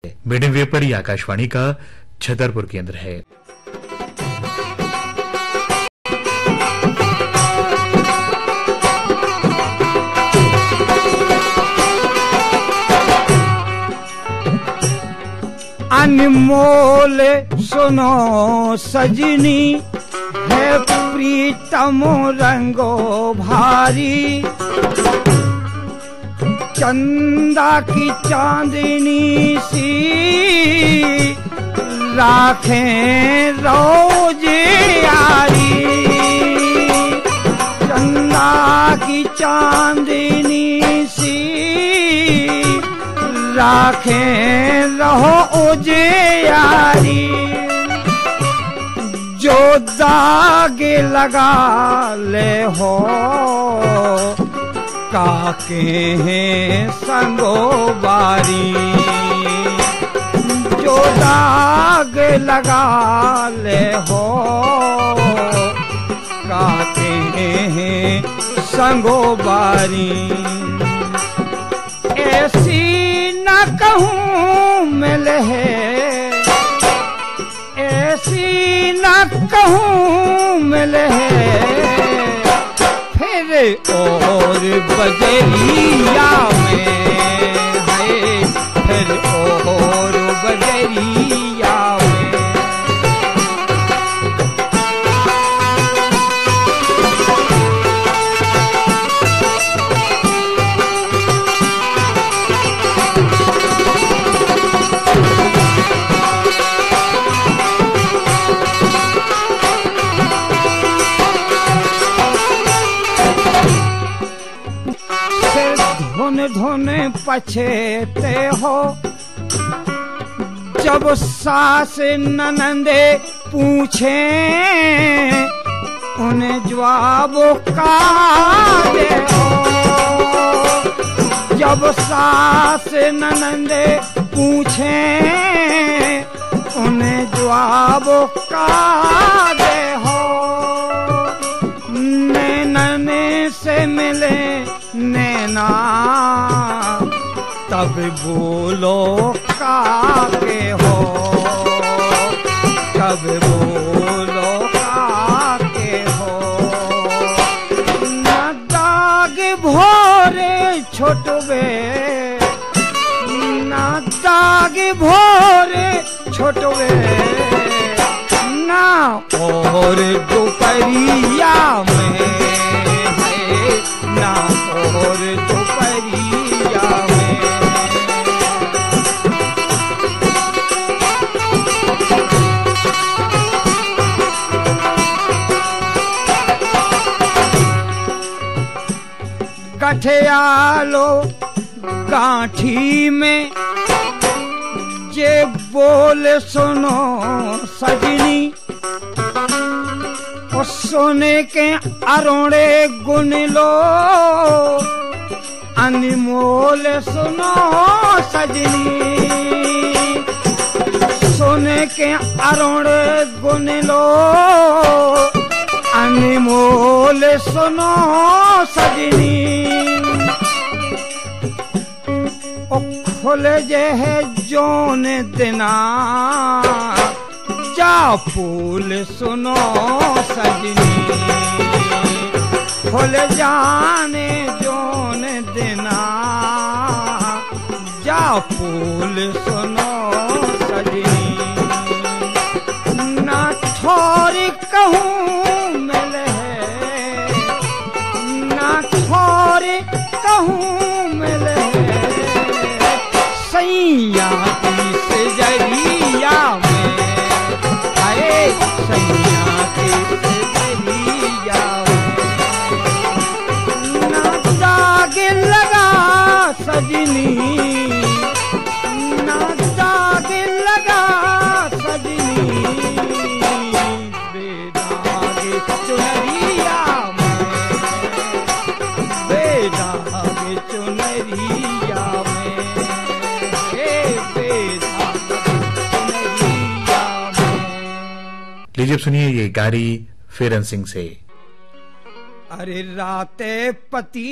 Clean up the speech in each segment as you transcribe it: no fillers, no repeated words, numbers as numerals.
Medium wave पर आकाशवाणी का छतरपुर केंद्र है। अनमोल सुनो सजनी है प्रीतम रंगो भारी, चंदा की चांदनी सी राखें रोज यारी, चंदा की चांदनी सी राखें रहो उजियारी। जो दाग लगा ले हो काके हैं संगो बारी, जो दाग लगा ले हो काके हैं संगो बारी। ऐसी न कहूँ मिले है, ऐसी न कहूँ मिले है, फिर और बजरिया में है, फिर और बजरिया में। धुन पछेते हो जब सास ननंदे पूछे, उन्हें जवाब का दे हो। जब सास ननंदे पूछे, उन्हें जवाब का दे हो। नैनने से मिले नैना तब बोलो काके हो, तब बोलो काके हो। न दाग भोरे छोटवे, न दाग भोरे छोटवे, ना और दोपहरिया में है, ना और दोपहरिया में। गठियालो गांठी में जे बोल सुनो सजनी, और सोने के अरोड़े गुन लो, अनमोल सुनो सजनी। सोने के अरोड़े गुन लो, अनमोल सुनो सजनी। खुल जे है जोन दिना जा फूल सुनो सजनी, खुल जाने जोन दिना जा फूल सुनो सजनी। ना छोरी कहूँ मिले है, ना छोरी कहूँ मिले है, सैया की सजरिया में, अरे सैया की सजरिया में। ना दाग लगा सजनी, ना दाग लगा सजनी, बेदाग चुनरिया में, बेदाग चुनरिया में। लीजिए सुनिए ये गारी फेरन सिंह से। अरे राते पति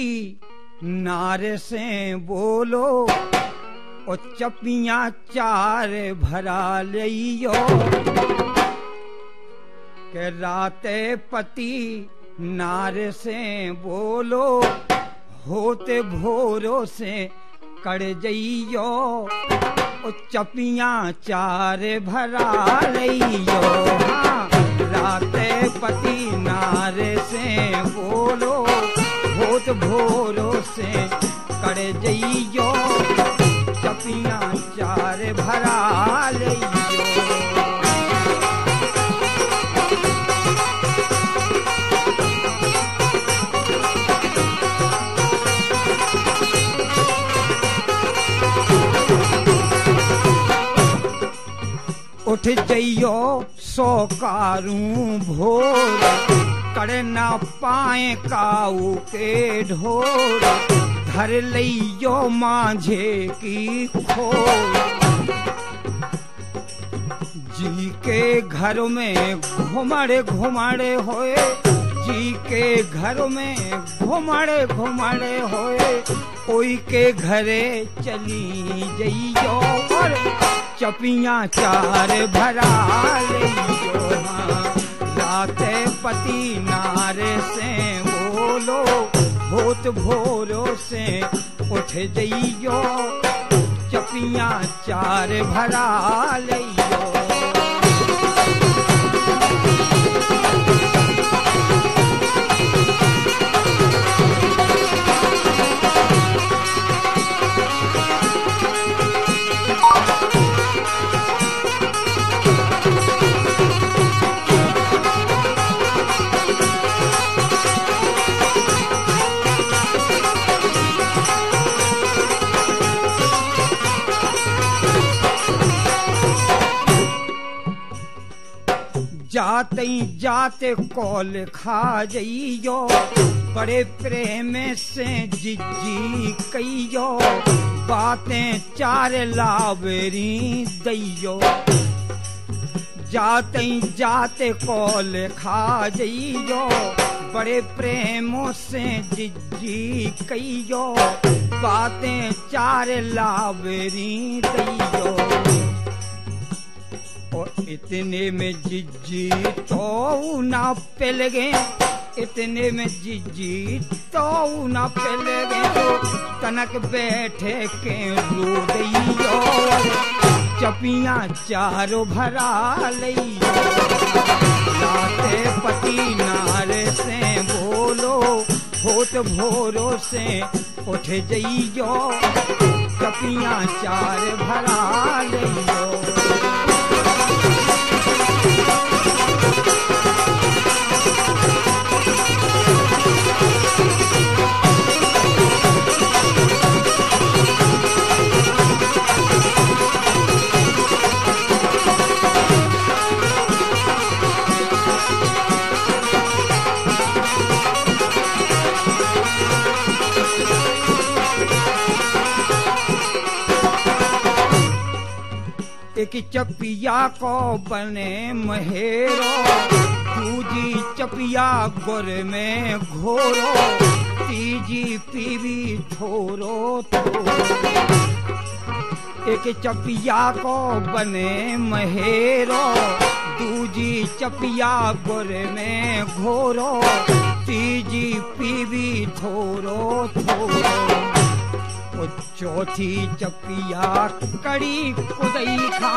नारे से बोलो ओ चपिया चार भरा लियो के राते पति नार से बोलो होते भोरो से कड़ जइयो ओ चपिया चार भरा लियो हाँ, राते पति नार से बोलो होत भोरो से कड़ जइयो चपिया चार भरा लियो। उठ जइयो सोकारूं भोर करे ना पाए काऊ के ढोर धर लियो मांझे की खोर जी के घर में घुमड़े घुमड़े होए जी के घर में घुमड़े घुमड़े होए कोई के घरे चली जइयो और चपिया चार भरा लियो राते पति नारे से बोलो होत भोरो से उठ जइयो चपिया चार भरा लियो। जाते जाते कॉल खा जइयो बड़े प्रेम से जिज्जी कइयो बातें चार लावेरी दैयो जाते जाते कॉल खा जइयो बड़े प्रेमों से जिज्जी कइयो बातें चार लावेरी दैयो इतने में जिज्जी तो ना पिल गए इतने में जिज्जी तो ना पिल गए तो तनक बैठे के रो दियो चपिया चारो भरा लियो लाते पति नारे से बोलो होत भोरो से उठ जइयो चपिया चार भरा लियो। एक चपिया को बने महेरो दूजी चपिया गुर में घोरो तीजी पीवी थोरो थोरो एक चपिया को बने महेरो दूजी चपिया गुर में घोरो तीजी पीवी थोरो थोरो चौथी चपिया कड़ी कुदई खा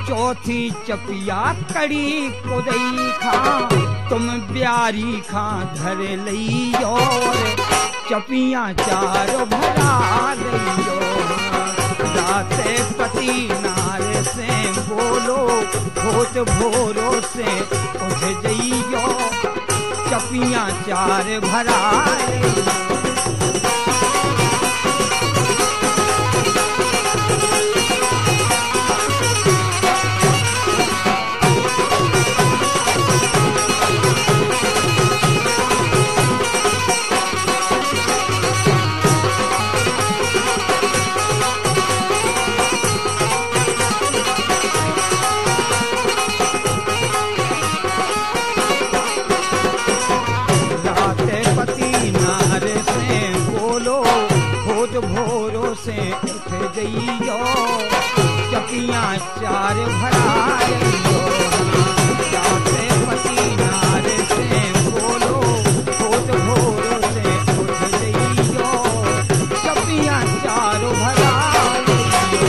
चौथी चपिया कड़ी कुदई खा तुम ब्यारी खा धर लियो चपिया चार भरा लियो राते पति नारे से बोलो होत भोरो से उठ जइयो चपिया चार भरा लियो। पति नारे से चार भराइयो जाते पति नार से बोलो होत भोर से उठ जइयो चपिया चार भराइयो।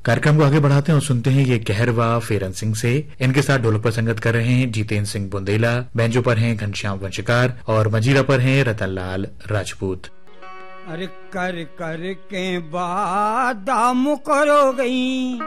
कार्यक्रम को आगे बढ़ाते हैं और सुनते हैं ये कहरवा फेरन सिंह से। इनके साथ ढोलक पर संगत कर रहे हैं जितेंद्र सिंह बुंदेला, बैंजो पर हैं घनश्याम वंशकार और मजीरा पर हैं रतनलाल राजपूत। अरे कर कर के वादा मुकरो गई,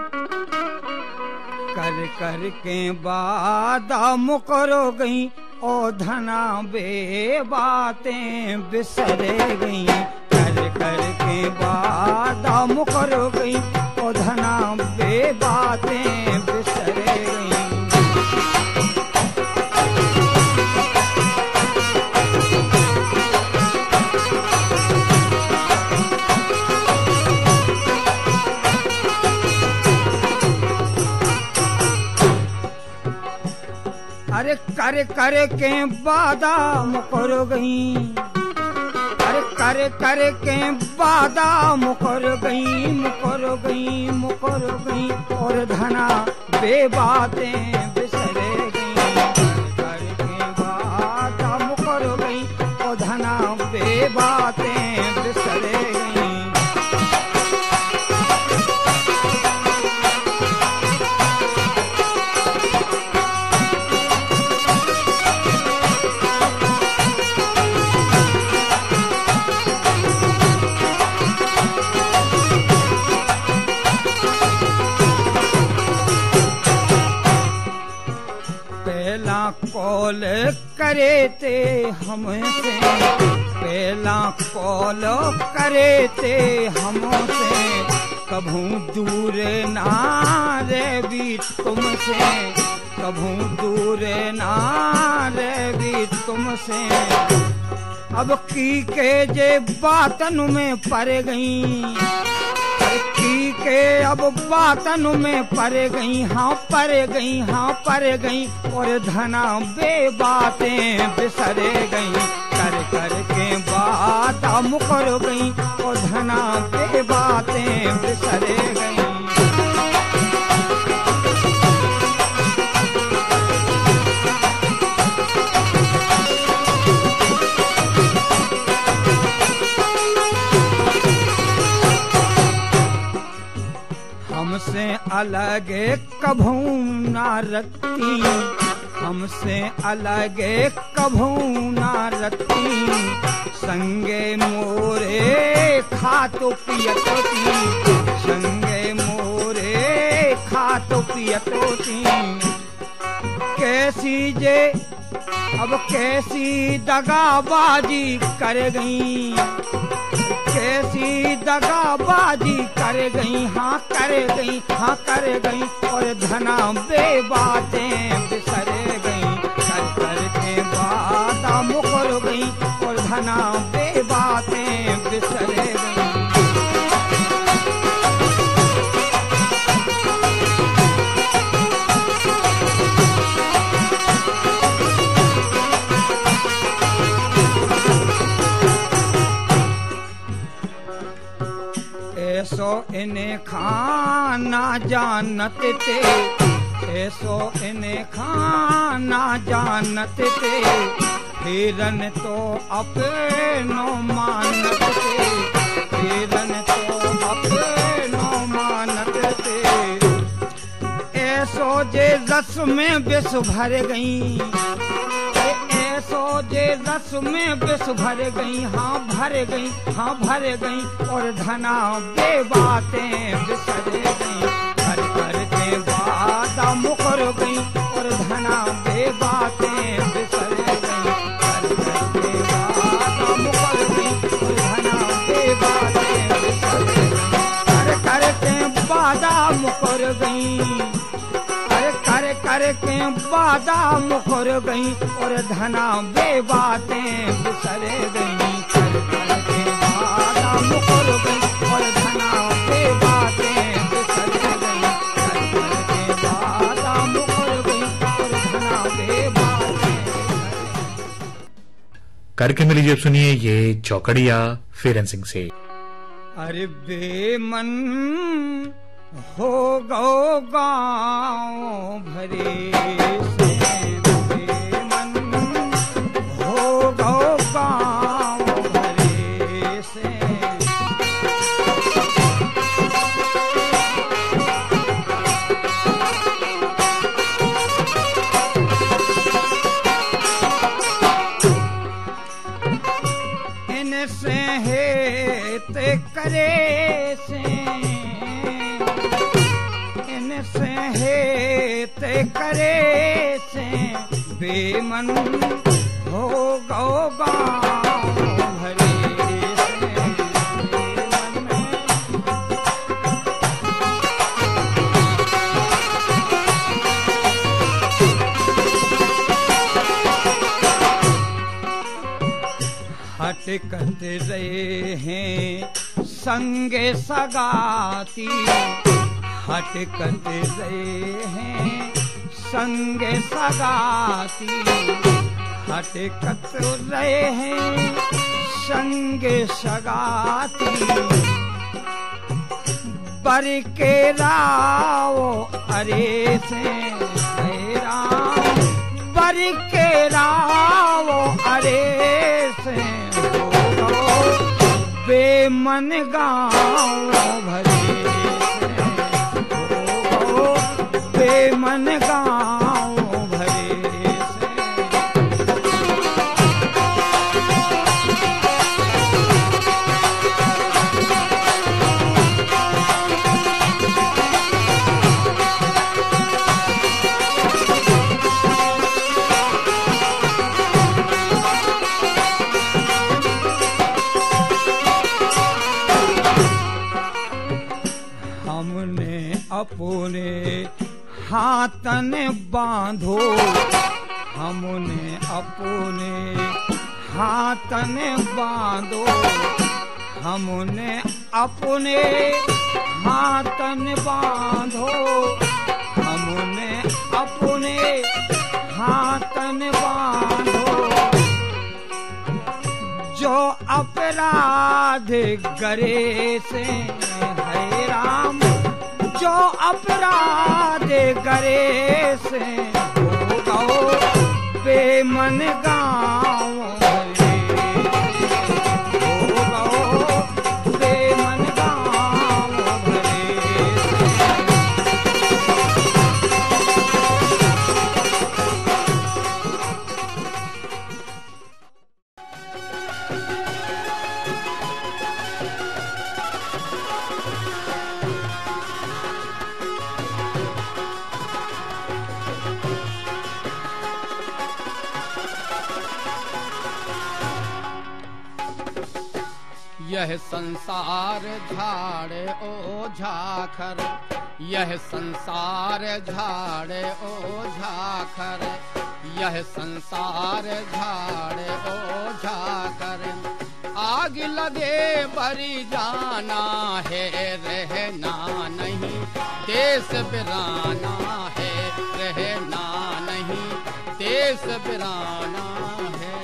कर कर के वादा मुकरो गई ओ धना बे बातें बिसरे गई। कर कर के वादा मुकरो गई ओ धना बे बातें बिसरे गई। अरे कर कर के वादा मुकर गई, अरे कर कर के वादा मुकर गई, मुकर गई, मुकर गई और धना बेबातें बिसरे गई। कर के वादा मुकर गई और धना बेबातें बिसरे गई। कॉल करे थे हमसे, पहला कॉल करे थे हमसे, कभू दूर ना रे भी तुमसे, कभू दूर ना रे भी तुमसे। अब की के जे बातन में पड़ गई, की के अब बातन में पड़ गई, हाँ पड़ गई, हाँ पड़ गई और धना बे बातें बिसरे गई। कर कर के बात मुकर गई और धना बे बातें बिसरे गई। हमसे अलग कभू ना रती, हमसे अलग कभू ना रती, संगे मोरे खातो पियतोती, संगे मोरे खातो पियतोती। कैसी जे अब कैसी दगाबाजी कर गई, कैसी दगाबाजी कर गई, हाँ कर गई, हाँ कर गई और धना बे बातें बिसरे गई। कर कर के बात मुकर गई और धना बे बातें बिसरे गई। ऐसो इन्हें खाना जानत थे, ऐसो इन्हें खाना जानत थे, हिरन तो अपनो मानत थे, हिरन तो अपनो मानत थे। ऐसो जे रस में विष भर गई, ऐसो जे रस में विष भर गई, हाँ भर गई, हाँ भर गई और धना बे बातें बिसरे गई। कर कर के बात मुकर गई और धना बे बातें बिसरे गई। कर कर के बात मुकर गई और धना बे बातें बिसरे गई। कर कर के बात मुकर गई, कर कर के बादा मुकर गई और धना बे बातें बिसरे गई। कर कर के बादा मुकर गई और धना बे बातें बिसरे गई। कर कर के बादा मुकर गई और धना बे बातें। कार्यक्रम में लीजिए अब सुनिए ये चौकड़िया फेरन सिंह से। अरे बेमन गौ गाँव भरे से बेमन, हो गौ गाँव भरे से। इनसे हेत करे से, इनसे हेत करे से बेमन, हो गौ गाँव भरे से बेमन। हटकत रहे हैं संगे सगाती, हटकत रहे हैं संगे सगाती, हटकत रहे हैं संगे सगाती। बर के राव अरे से राम, बर के राव अरे से बेमन गाँव भरे से, हो बेमन गाँव भरे से। अपने हाथन बांधो, हमने अपने हाथन बांधो, हमने अपने हाथन बांधो, हमने अपने हाथन बांधो। जो अपराध करे से है राम, जो अपराध करे से हो गौ बेमन गाँव भरे, हो गौ बेमन गाँव भरे। यह संसार झाड़े ओ झाखर, यह संसार झाड़े ओ झाखर, यह संसार झाड़े ओ झाखर। आग लगे बरी जाना है, रहना नहीं देश बिराना है, रहना नहीं देश बिराना है।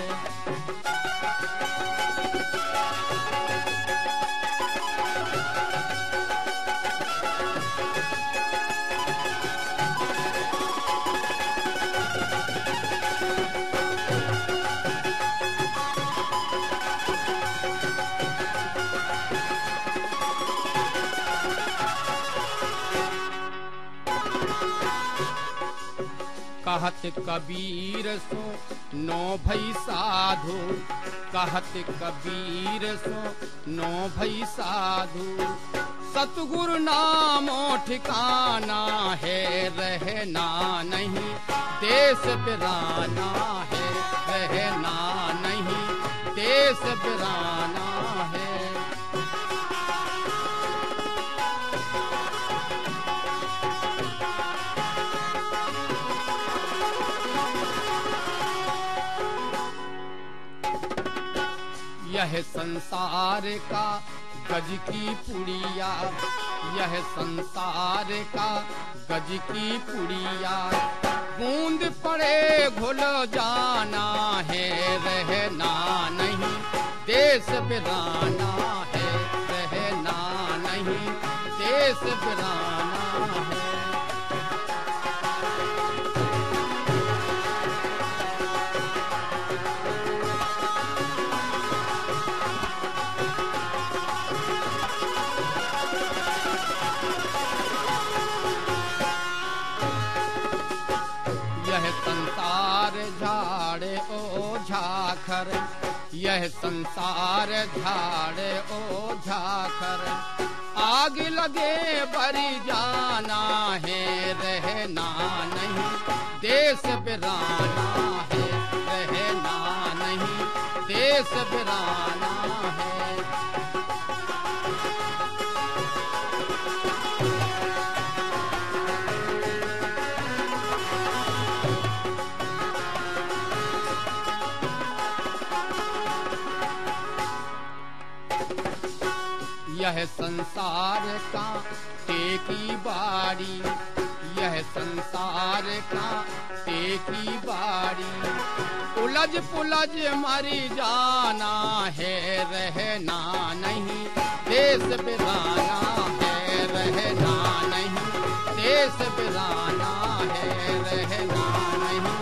कहत कबीर सो नो भई साधु, कहत कबीर सो नो भई साधु। सतगुरु नामो ठिकाना है, रहना नहीं देश बिराना है, रहना नहीं देश बिराना है। यह संसार का गज की पुड़िया, यह संसार का गज की पुड़िया। बूंद पड़े घुल जाना है, रहना नहीं देश बिराना है, रहना नहीं देश बिराना है। झाखर, यह संसार झाड़े ओ झाखर। आग लगे बरी जाना है, रहना नहीं देश बिराना है, रहना नहीं देश बिराना है। यह संसार का टेकी बाड़ी, यह संसार का टेकी बाड़ी। उलझ पुलझ मरी जाना है, रहना नहीं देश बिराना है, रहना नहीं देश बिराना है, रहना नहीं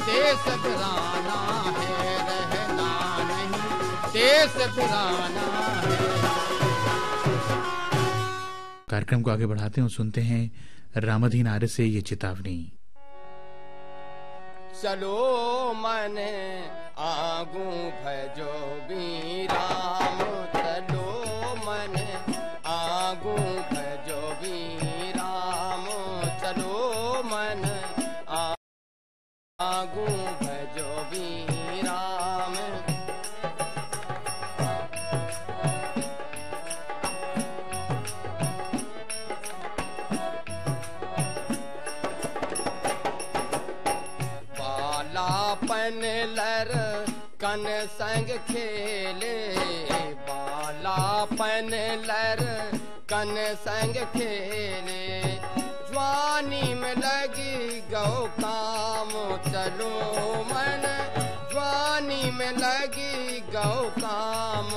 देश बिराना है, रहना नहीं देश बिराना है। कार्यक्रम को आगे बढ़ाते हैं, सुनते हैं रामधीन आर्य से ये चेतावनी। चलो मन आगू भजो भी राम, चलो मन आगू भजो भी राम, चलो मन आगू भजो भी राम। बालापन लर कन संग खेले, बालापन लर कन संग खेले। जवानी में लगी गौ काम, चलो मन जवानी में लगी गौ काम,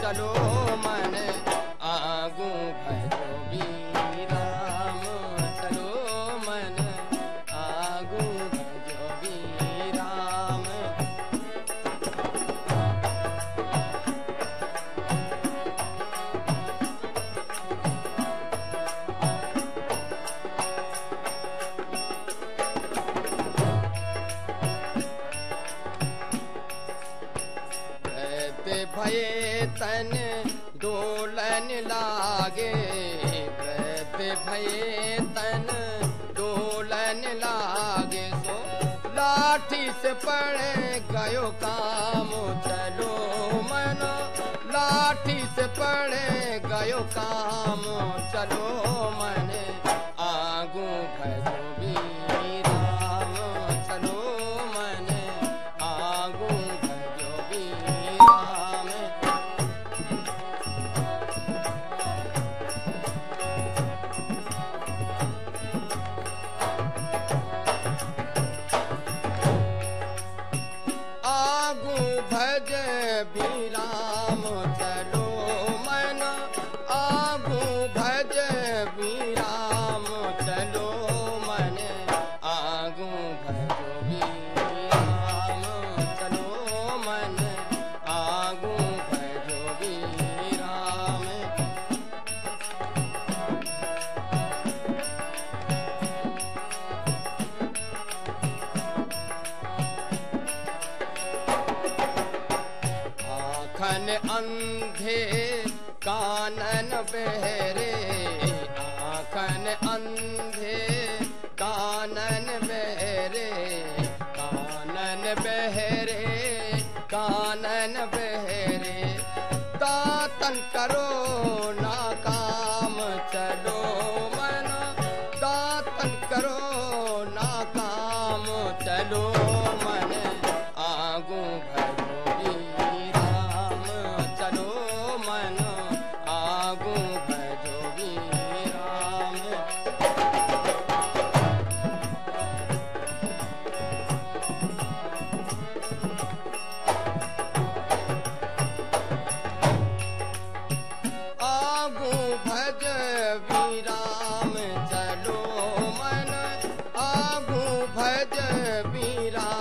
चलो मन आगू भजो भी राम, चलो मन आगू भजो भी राम। भये तन डोलन लागे, व्रत भये तन डोलन लागे। सो लाठी से पड़े गयो काम, चलो मन लाठी से पड़े गयो काम, चलो मन आगू भजो भी राम, चलो मन आगू भजो भी राम। आगू भज भी राम, चलो मन आगू भज भी राम, चलो मन आगू भजो भी राम, चलो मन आगू भजो भी राम। आँखन अंधे कानन बहरे, आँखन अंधे कानन बहरे, कानन बहरे कानन बहरे। दातन करो ना काम, चलो मन दातन करो ना काम, चलो मन आगू भजो भी राम, चलो मन आगू भजो भी राम। आगू भज भी राम, चलो मन आगू भज भी राम।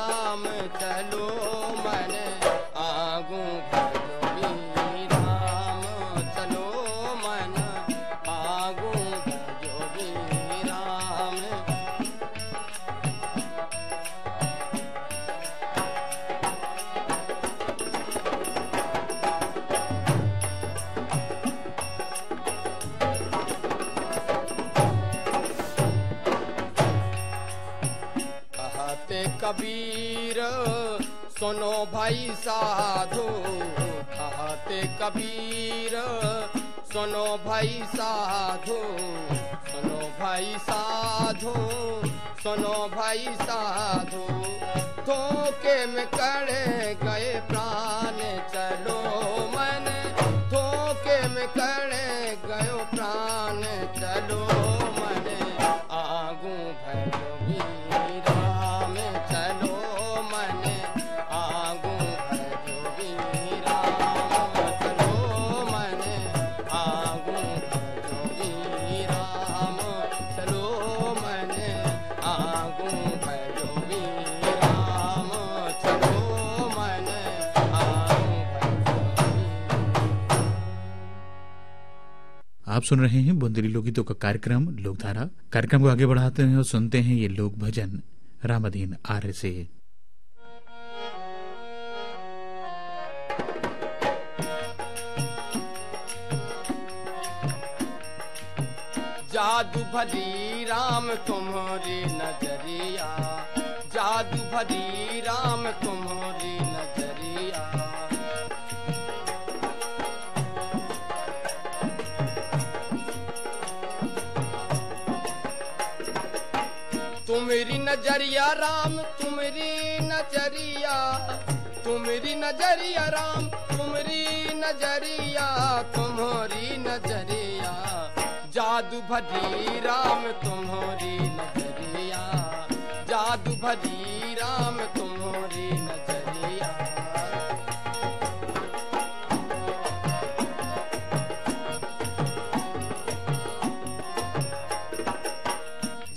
कबीर सुनो भाई साधु कहते कबीर सुनो भाई साधु सुनो भाई साधु सुनो भाई साधु धोखे में कड़े गए प्राण चलो मन धोखे में कड़े गयो प्राण चलो मन आगू भैरवी राम चलो मन आगू भैरवी राम चलो मन आगू भैरवी राम चलो मन आगू भैरवी राम चलो मन आगू भैरवी। आप सुन रहे हैं बुंदेली लोकगीतों का कार्यक्रम लोकधारा। कार्यक्रम को आगे बढ़ाते हैं और सुनते हैं ये लोक भजन रामाधीन आर्य से। जादू भरी राम तुम्हारी नजरिया जादू भरी राम तुम्हारी नजरिया तुम्हारी नजरिया राम तुम्हारी नजरिया तुम्हारी नजरिया राम तुम्हारी नजरिया तुम्हारी नजरिया जादू भरी राम तुम्हारी नजरिया जादू भरी राम तुम्हारी नजरिया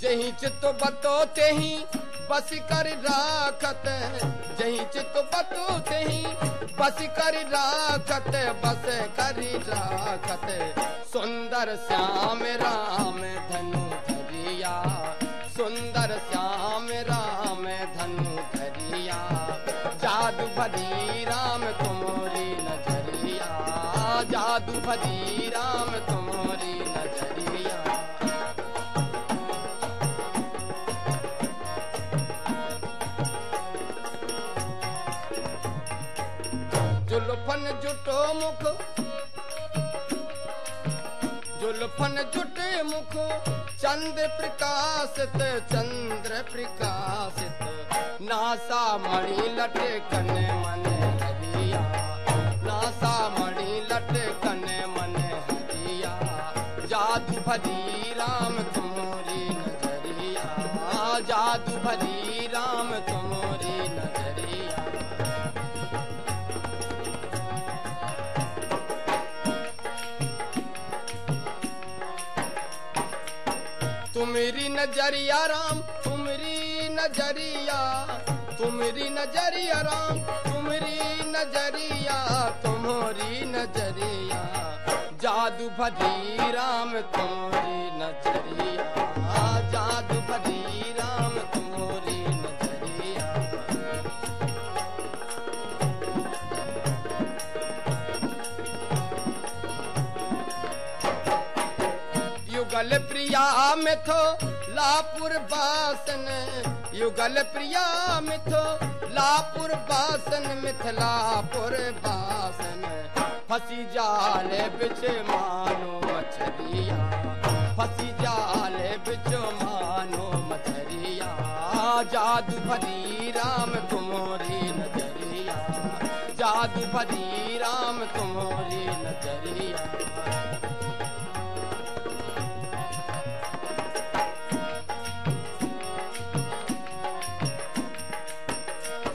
जही चित बतो तेही बस कर राखत जही चित बतो तेही बस कर राखत बस कर राखत सुंदर श्याम राम धनु धरिया सुंदर श्याम राम धनु धरिया जादू भरी राम तुम्हारी नजरिया जादू भरी राम तुम्हारी नजरिया जुल्फन जुटो मुख जुल्फन जुटे मुख चंद्र प्रकाशित नासा मणि लटकन मन हरिया नासा मणि लटकन मन हरिया जादू भरी राम तुम्हारी नजरिया जादू भरी राम तुम्हारी नजरिया तुम्हारी नजरिया राम तुम्हारी नजरिया तुम्हारी नजरिया राम तुम्हारी नजरिया तुम्हारी नजरिया जादू भरी राम तुम्हारी नजरिया जादू भरी राम तुम्हारी नजरिया युगल प्रिया मिथो लापुर बासन युगल प्रिया मिथो लापुर बासन मिथिलापुर बासन फसी जाले बिच मानो मछरिया फसी जाले बिच मानो मछरिया जादू भरी राम तुम्हारी नजरिया जादू भरी राम तुम्हारी नजरिया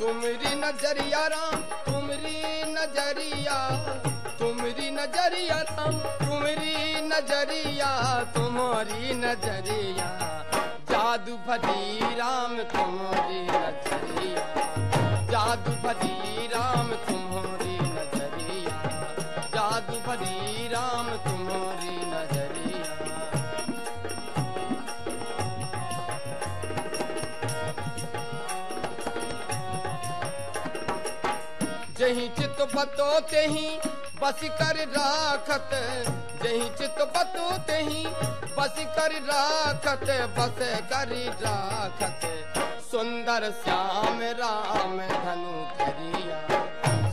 तुम्हारी नजरिया राम तुम्हारी नजरिया तुम्हारी नजरिया राम तुम्हारी नजरिया तुम्हारी नजरिया जादू भरी राम तुम्हारी नजरिया जादू भरी राम तुम्हारी नजरिया जादू भरी राम तुम्हारी नजरिया जही चित बतो तेही बस कर राखत जही चित बतो तेही बस कर राखत बस कर राखत सुंदर श्याम राम धनु धरिया,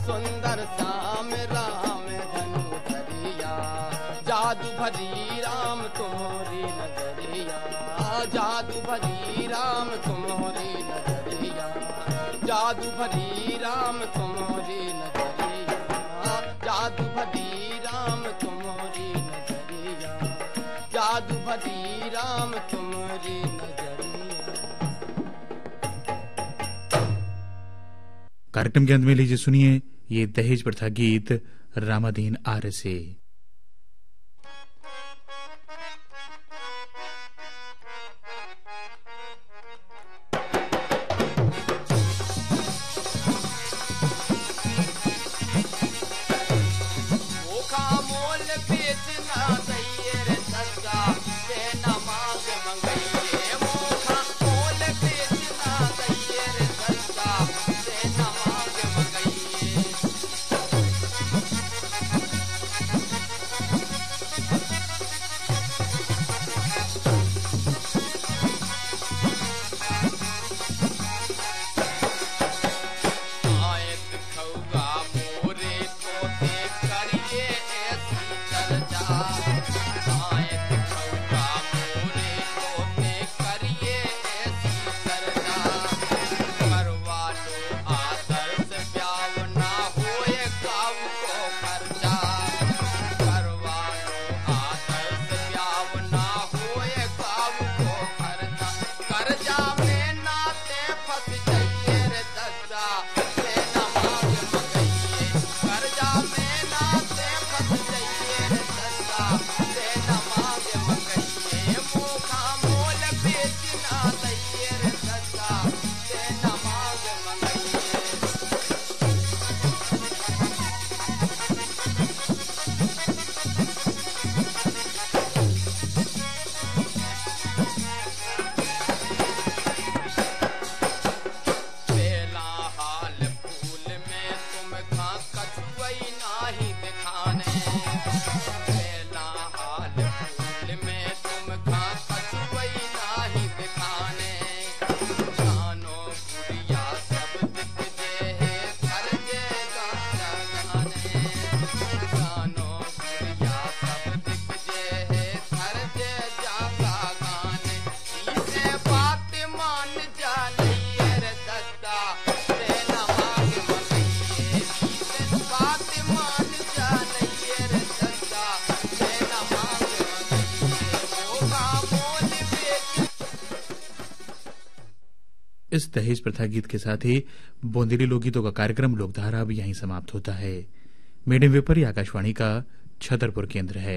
सुंदर श्याम राम धनु धरिया, जादू भरी राम तुम्हारी नजरिया, जादू भरी राम तुम्हारी नजरिया, जादू भरी राम तुम्हारी नजरिया, जादू भरी राम तुम्हारी नजरिया, जादू भरी राम तुम्हारी नजरिया। कार्यक्रम के अंत में लीजिए सुनिए ये दहेज प्रथा गीत रामाधीन आर्य से। इस दहेज प्रथा गीत के साथ ही बोंदेली लोकगीतों का कार्यक्रम लोकधारा अब यहीं समाप्त होता है। मीडियम वेव पर आकाशवाणी का छतरपुर केंद्र है।